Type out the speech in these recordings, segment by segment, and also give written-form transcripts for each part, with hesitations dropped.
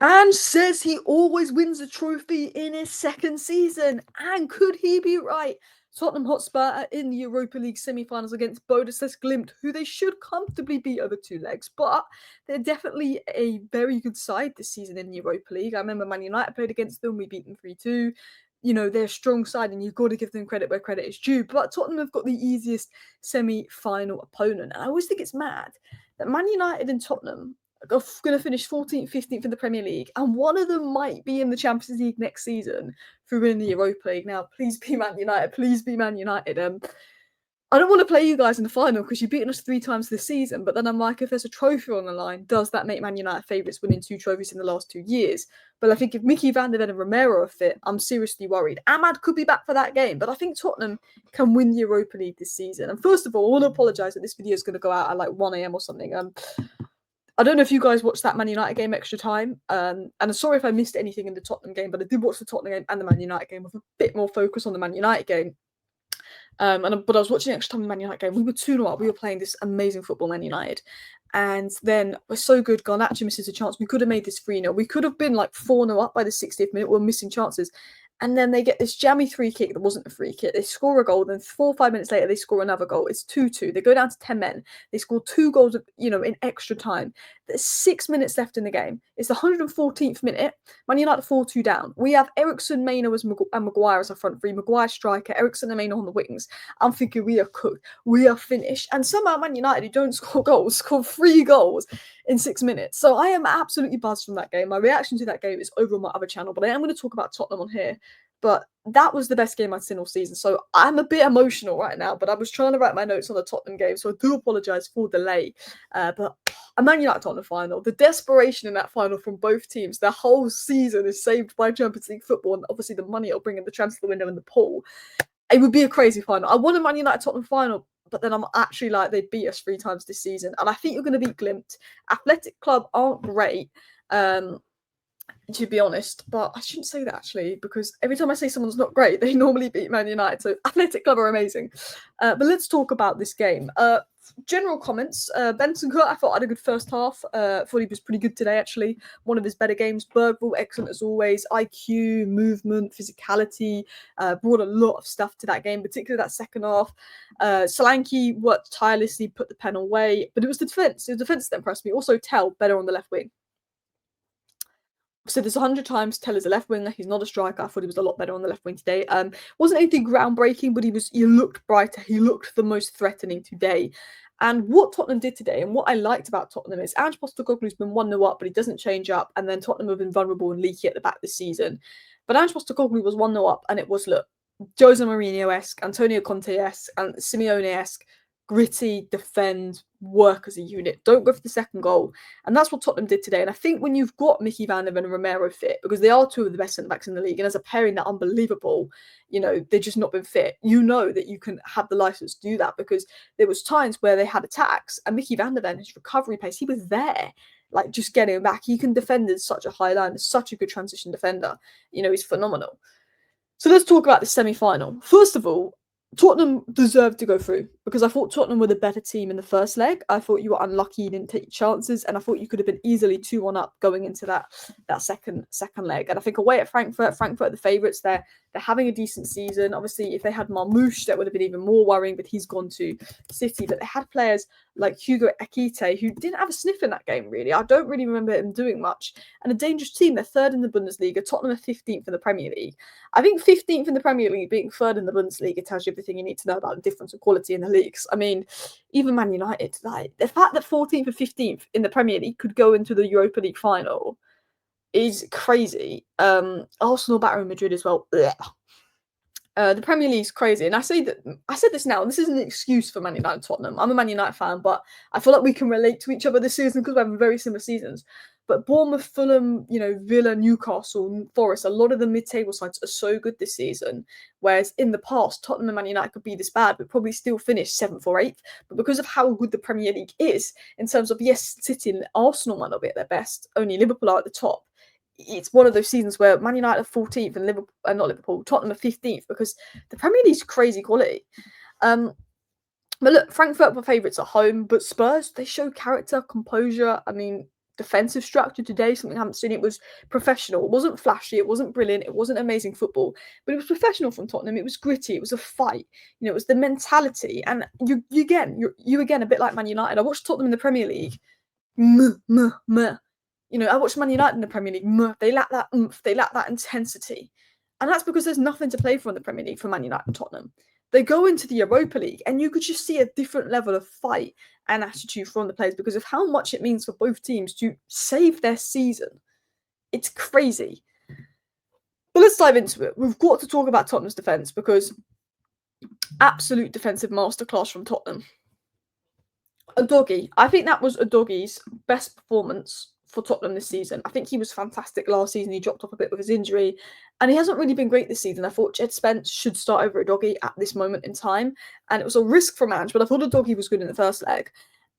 Ange says he always wins a trophy in his second season. And could he be right? Tottenham Hotspur are in the Europa League semi-finals against Bodø Glimt, who they should comfortably beat over two legs, but they're definitely a very good side this season in the Europa League. I remember Man United played against them, we beat them 3-2. You know, they're a strong side and you've got to give them credit where credit is due, but Tottenham have got the easiest semi-final opponent. And I always think it's mad that Man United and Tottenham are going to finish 14th, 15th in the Premier League, and one of them might be in the Champions League next season for winning the Europa League. Now, please be Man United. Please be Man United. I don't want to play you guys in the final because you've beaten us 3 times this season, but then I'm like, if there's a trophy on the line, does that make Man United favourites winning 2 trophies in the last 2 years? But I think if Mickey van der Ven and Romero are fit, I'm seriously worried. Ahmad could be back for that game, but I think Tottenham can win the Europa League this season. And first of all, I want to apologise that this video is going to go out at like 1 a.m. or something. I don't know if you guys watched that Man United game extra time, and I'm sorry if I missed anything in the Tottenham game, but I did watch the Tottenham game and the Man United game with a bit more focus on the Man United game. But I was watching extra time in the Man United game. We were 2-0 up. We were playing this amazing football, Man United. And then we're so good. Garnacho misses a chance. We could have made this 3-0. We could have been like 4-0 up by the 60th minute. We're missing chances. And then they get this jammy free kick that wasn't a free kick. They score a goal. Then 4 or 5 minutes later, they score another goal. It's 2-2. They go down to 10 men. They score 2 goals, in extra time. There's 6 minutes left in the game. It's the 114th minute. Man United 4-2 down. We have Ericsson, Maino and Maguire as our front three. Maguire striker, Ericsson and Maino on the wings. I'm thinking we are cooked. We are finished. And somehow Man United, who don't score goals, score 3 goals in 6 minutes. So I am absolutely buzzed from that game. My reaction to that game is over on my other channel, but I am going to talk about Tottenham on here. But that was the best game I'd seen all season. So I'm a bit emotional right now, but I was trying to write my notes on the Tottenham game, so I do apologise for delay. But a Man United Tottenham final, the desperation in that final from both teams, their whole season is saved by Champions League football, and obviously the money it'll bring in the transfer window and the pool. It would be a crazy final. I want a Man United Tottenham final, but then I'm actually like, they beat us 3 times this season, and I think you're going to beat Glimt. Athletic Club aren't great. To be honest, but I shouldn't say that actually, because every time I say someone's not great, they normally beat Man United. So Athletic Club are amazing. But let's talk about this game. General comments. Benson Kurt, I thought had a good first half. Thought he was pretty good today, actually. One of his better games. Bergvall, excellent as always. IQ, movement, physicality. Brought a lot of stuff to that game, particularly that second half. Solanke worked tirelessly, put the pen away. But it was the defence. It was the defence that impressed me. Also, Tell, better on the left wing. So there's 100 times Tell is a left winger. He's not a striker. I thought he was a lot better on the left wing today. Wasn't anything groundbreaking, but he looked brighter. He looked the most threatening today. And what Tottenham did today, and what I liked about Tottenham, is Ange Postecoglou's been 1-0 up, but he doesn't change up. And then Tottenham have been vulnerable and leaky at the back this season. But Ange Postecoglou was 1-0 up, and it was, look, Jose Mourinho-esque, Antonio Conte-esque, and Simeone-esque. Gritty, defend, work as a unit. Don't go for the second goal. And that's what Tottenham did today. And I think when you've got Mickey van der Ven and Romero fit, because they are 2 of the best centre-backs in the league, and as a pairing, they're unbelievable, they've just not been fit. You know that you can have the licence to do that, because there was times where they had attacks, and Mickey van der Ven, his recovery pace, he was there, like just getting back. He can defend at such a high line. He's such a good transition defender. He's phenomenal. So let's talk about the semi-final. First of all, Tottenham deserved to go through, because I thought Tottenham were the better team in the first leg. I thought you were unlucky you didn't take your chances, and I thought you could have been easily 2-1 up going into that second leg. And I think away at Frankfurt are the favourites. They're having a decent season. Obviously, if they had Marmoush, that would have been even more worrying, but he's gone to City. But they had players like Hugo Ekitike, who didn't have a sniff in that game, really. I don't really remember him doing much. And a dangerous team. They're 3rd in the Bundesliga. Tottenham are 15th in the Premier League. I think 15th in the Premier League, being 3rd in the Bundesliga, tells you everything you need to know about the difference of quality in the leagues. I mean, even Man United, like, the fact that 14th and 15th in the Premier League could go into the Europa League final is crazy. Arsenal battering Madrid as well. The Premier League's crazy, and I said this now, and this isn't an excuse for Man United Tottenham. I'm a Man United fan, but I feel like we can relate to each other this season because we're having very similar seasons. But Bournemouth, Fulham, Villa, Newcastle, Forest, a lot of the mid-table sides are so good this season, whereas in the past, Tottenham and Man United could be this bad, but probably still finish 7th or 8th. But because of how good the Premier League is, in terms of, yes, City and Arsenal might not be at their best, only Liverpool are at the top. It's one of those seasons where Man United are 14th and Tottenham are 15th, because the Premier League's crazy quality. But look, Frankfurt were favourites at home, but Spurs, they show character, composure. I mean, defensive structure today, something I haven't seen. It was professional. It wasn't flashy. It wasn't brilliant. It wasn't amazing football, but it was professional from Tottenham. It was gritty. It was a fight. It was the mentality. And you again, a bit like Man United. I watched Tottenham in the Premier League. I watched Man United in the Premier League. They lack that oomph. They lack that intensity. And that's because there's nothing to play for in the Premier League for Man United and Tottenham. They go into the Europa League and you could just see a different level of fight and attitude from the players because of how much it means for both teams to save their season. It's crazy. But let's dive into it. We've got to talk about Tottenham's defence because absolute defensive masterclass from Tottenham. Udogie. I think that was Udogie's best performance for Tottenham this season. I think he was fantastic last season. He dropped off a bit with his injury and he hasn't really been great this season. I thought Jed Spence should start over Udogie at this moment in time, and it was a risk from Ange, but I thought Udogie was good in the first leg.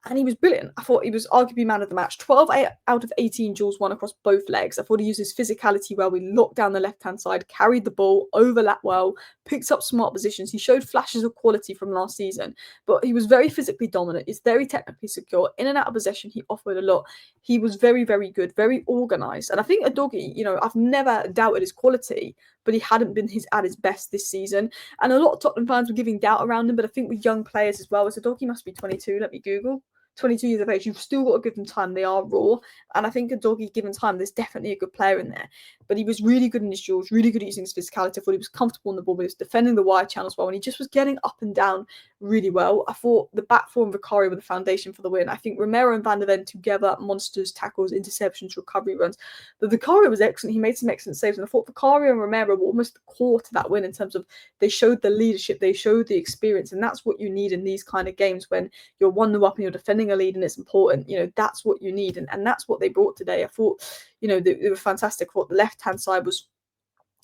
And he was brilliant. I thought he was arguably man of the match. 12 out of 18 duels won across both legs. I thought he used his physicality well. We locked down the left-hand side, carried the ball, overlapped well, picked up smart positions. He showed flashes of quality from last season, but he was very physically dominant. He's very technically secure. In and out of possession, he offered a lot. He was very, very good, very organised. And I think Udogie, I've never doubted his quality, but he hadn't been at his best this season. And a lot of Tottenham fans were giving doubt around him, but I think with young players as well, as Udogie must be 22, let me Google. 22 years of age, you've still got to give them time. They are raw. And I think Udogie, given time, there's definitely a good player in there. But he was really good in his duels, really good at using his physicality. I thought he was comfortable on the ball, but he was defending the wide channels well, and he just was getting up and down really well. I thought the back four and Vicario were the foundation for the win. I think Romero and Van der Ven together, monsters, tackles, interceptions, recovery runs. But Vicario was excellent. He made some excellent saves, and I thought Vicario and Romero were almost the core to that win in terms of they showed the leadership, they showed the experience, and that's what you need in these kind of games when you're 1-0 up and you're defending a lead and it's important. That's what you need, and that's what they brought today. I thought, they were fantastic. I thought the left-hand side was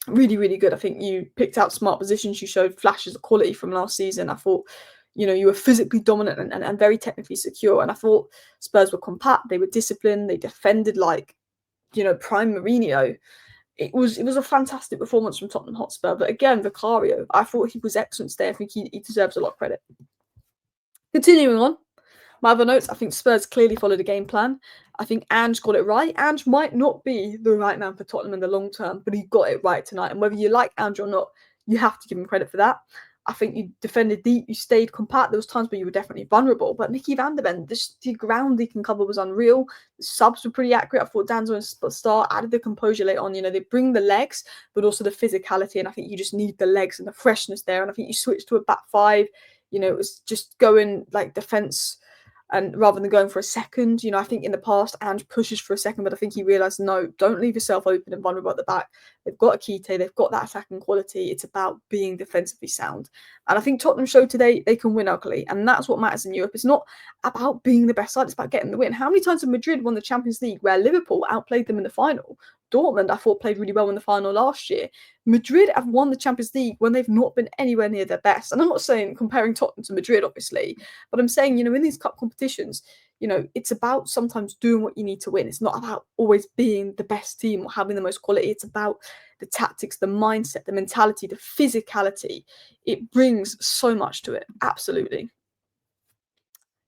really, really good. I think you picked out smart positions. You showed flashes of quality from last season. I thought, you were physically dominant and very technically secure. And I thought Spurs were compact. They were disciplined. They defended like, prime Mourinho. It was a fantastic performance from Tottenham Hotspur. But again, Vicario, I thought he was excellent today. I think he deserves a lot of credit. Continuing on, my other notes, I think Spurs clearly followed a game plan. I think Ange got it right. Ange might not be the right man for Tottenham in the long term, but he got it right tonight. And whether you like Ange or not, you have to give him credit for that. I think you defended deep, you stayed compact. There was times where you were definitely vulnerable, but Mickey van der Ven, the ground he can cover was unreal. The subs were pretty accurate. I thought Danzo and Star added the composure late on. They bring the legs, but also the physicality, and I think you just need the legs and the freshness there. And I think you switched to a back five. It was just going like defence. And rather than going for a second, I think in the past, Ange pushes for a second, but I think he realised, no, don't leave yourself open and vulnerable at the back. They've got Akite, they've got that attacking quality. It's about being defensively sound. And I think Tottenham showed today they can win ugly, and that's what matters in Europe. It's not about being the best side, it's about getting the win. How many times have Madrid won the Champions League where Liverpool outplayed them in the final? Dortmund, I thought, played really well in the final last year. Madrid have won the Champions League when they've not been anywhere near their best. And I'm not saying comparing Tottenham to Madrid, obviously, but I'm saying, in these cup competitions, it's about sometimes doing what you need to win. It's not about always being the best team or having the most quality. It's about the tactics, the mindset, the mentality, the physicality. It brings so much to it. Absolutely.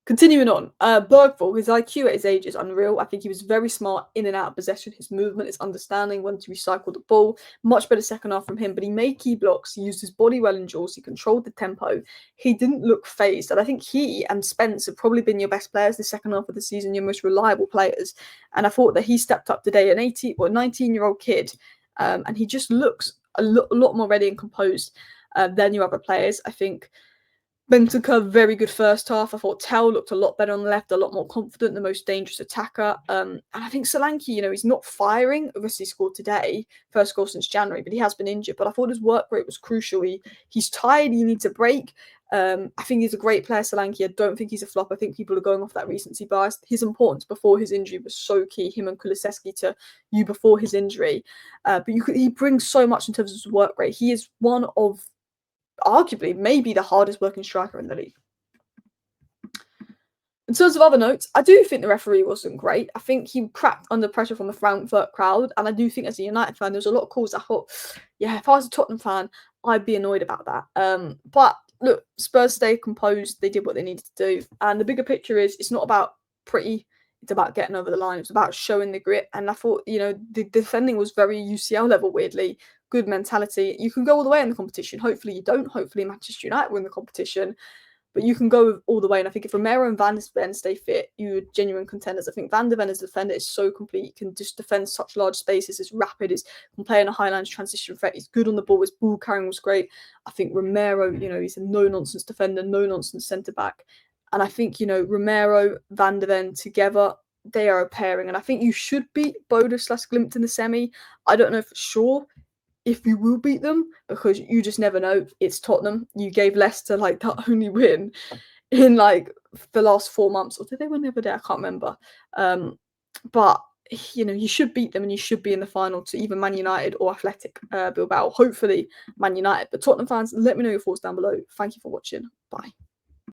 Continuing on, Bergvall, his IQ at his age is unreal. I think he was very smart in and out of possession. His movement, his understanding when to recycle the ball, much better second half from him. But he made key blocks. He used his body well in duels. He controlled the tempo. He didn't look phased. And I think he and Spence have probably been your best players the second half of the season, your most reliable players. And I thought that he stepped up today, an 19-year-old kid, and he just looks a lot more ready and composed than your other players. I think Bentancur, very good first half. I thought Tell looked a lot better on the left, a lot more confident, the most dangerous attacker. And I think Solanke, he's not firing. Obviously, he scored today, first goal since January, but he has been injured. But I thought his work rate was crucial. He's tired. He needs a break. I think he's a great player, Solanke. I don't think he's a flop. I think people are going off that recency bias. His importance before his injury was so key. Him and Kulusevski to you before his injury. But he brings so much in terms of his work rate. He is one of arguably maybe the hardest working striker in the league. In terms of other notes, I do think the referee wasn't great. I think he cracked under pressure from the Frankfurt crowd, and I do think as a United fan, there's a lot of calls I thought, yeah, if I was a Tottenham fan, I'd be annoyed about that. But look, Spurs stayed composed. They did what they needed to do, and the bigger picture is it's not about pretty. It's about getting over the line. It's about showing the grit. And I thought, the defending was very UCL level, weirdly. Good mentality. You can go all the way in the competition. Hopefully you don't. Hopefully Manchester United win the competition. But you can go all the way. And I think if Romero and Van de Ven stay fit, you're genuine contenders. I think Van de Ven as a defender is so complete. He can just defend such large spaces. He's rapid. He can play in a high-line transition threat. He's good on the ball. His ball carrying was great. I think Romero, he's a no-nonsense defender, no-nonsense centre-back. And I think, Romero, Van de Ven together, they are a pairing. And I think you should beat Bodo/Glimt in the semi. I don't know for sure if you will beat them, because you just never know. It's Tottenham. You gave Leicester that only win in the last 4 months, or did they win the other day? I can't remember. But you should beat them, and you should be in the final to either Man United or Athletic Bilbao. Hopefully Man United. But Tottenham fans, let me know your thoughts down below. Thank you for watching. Bye.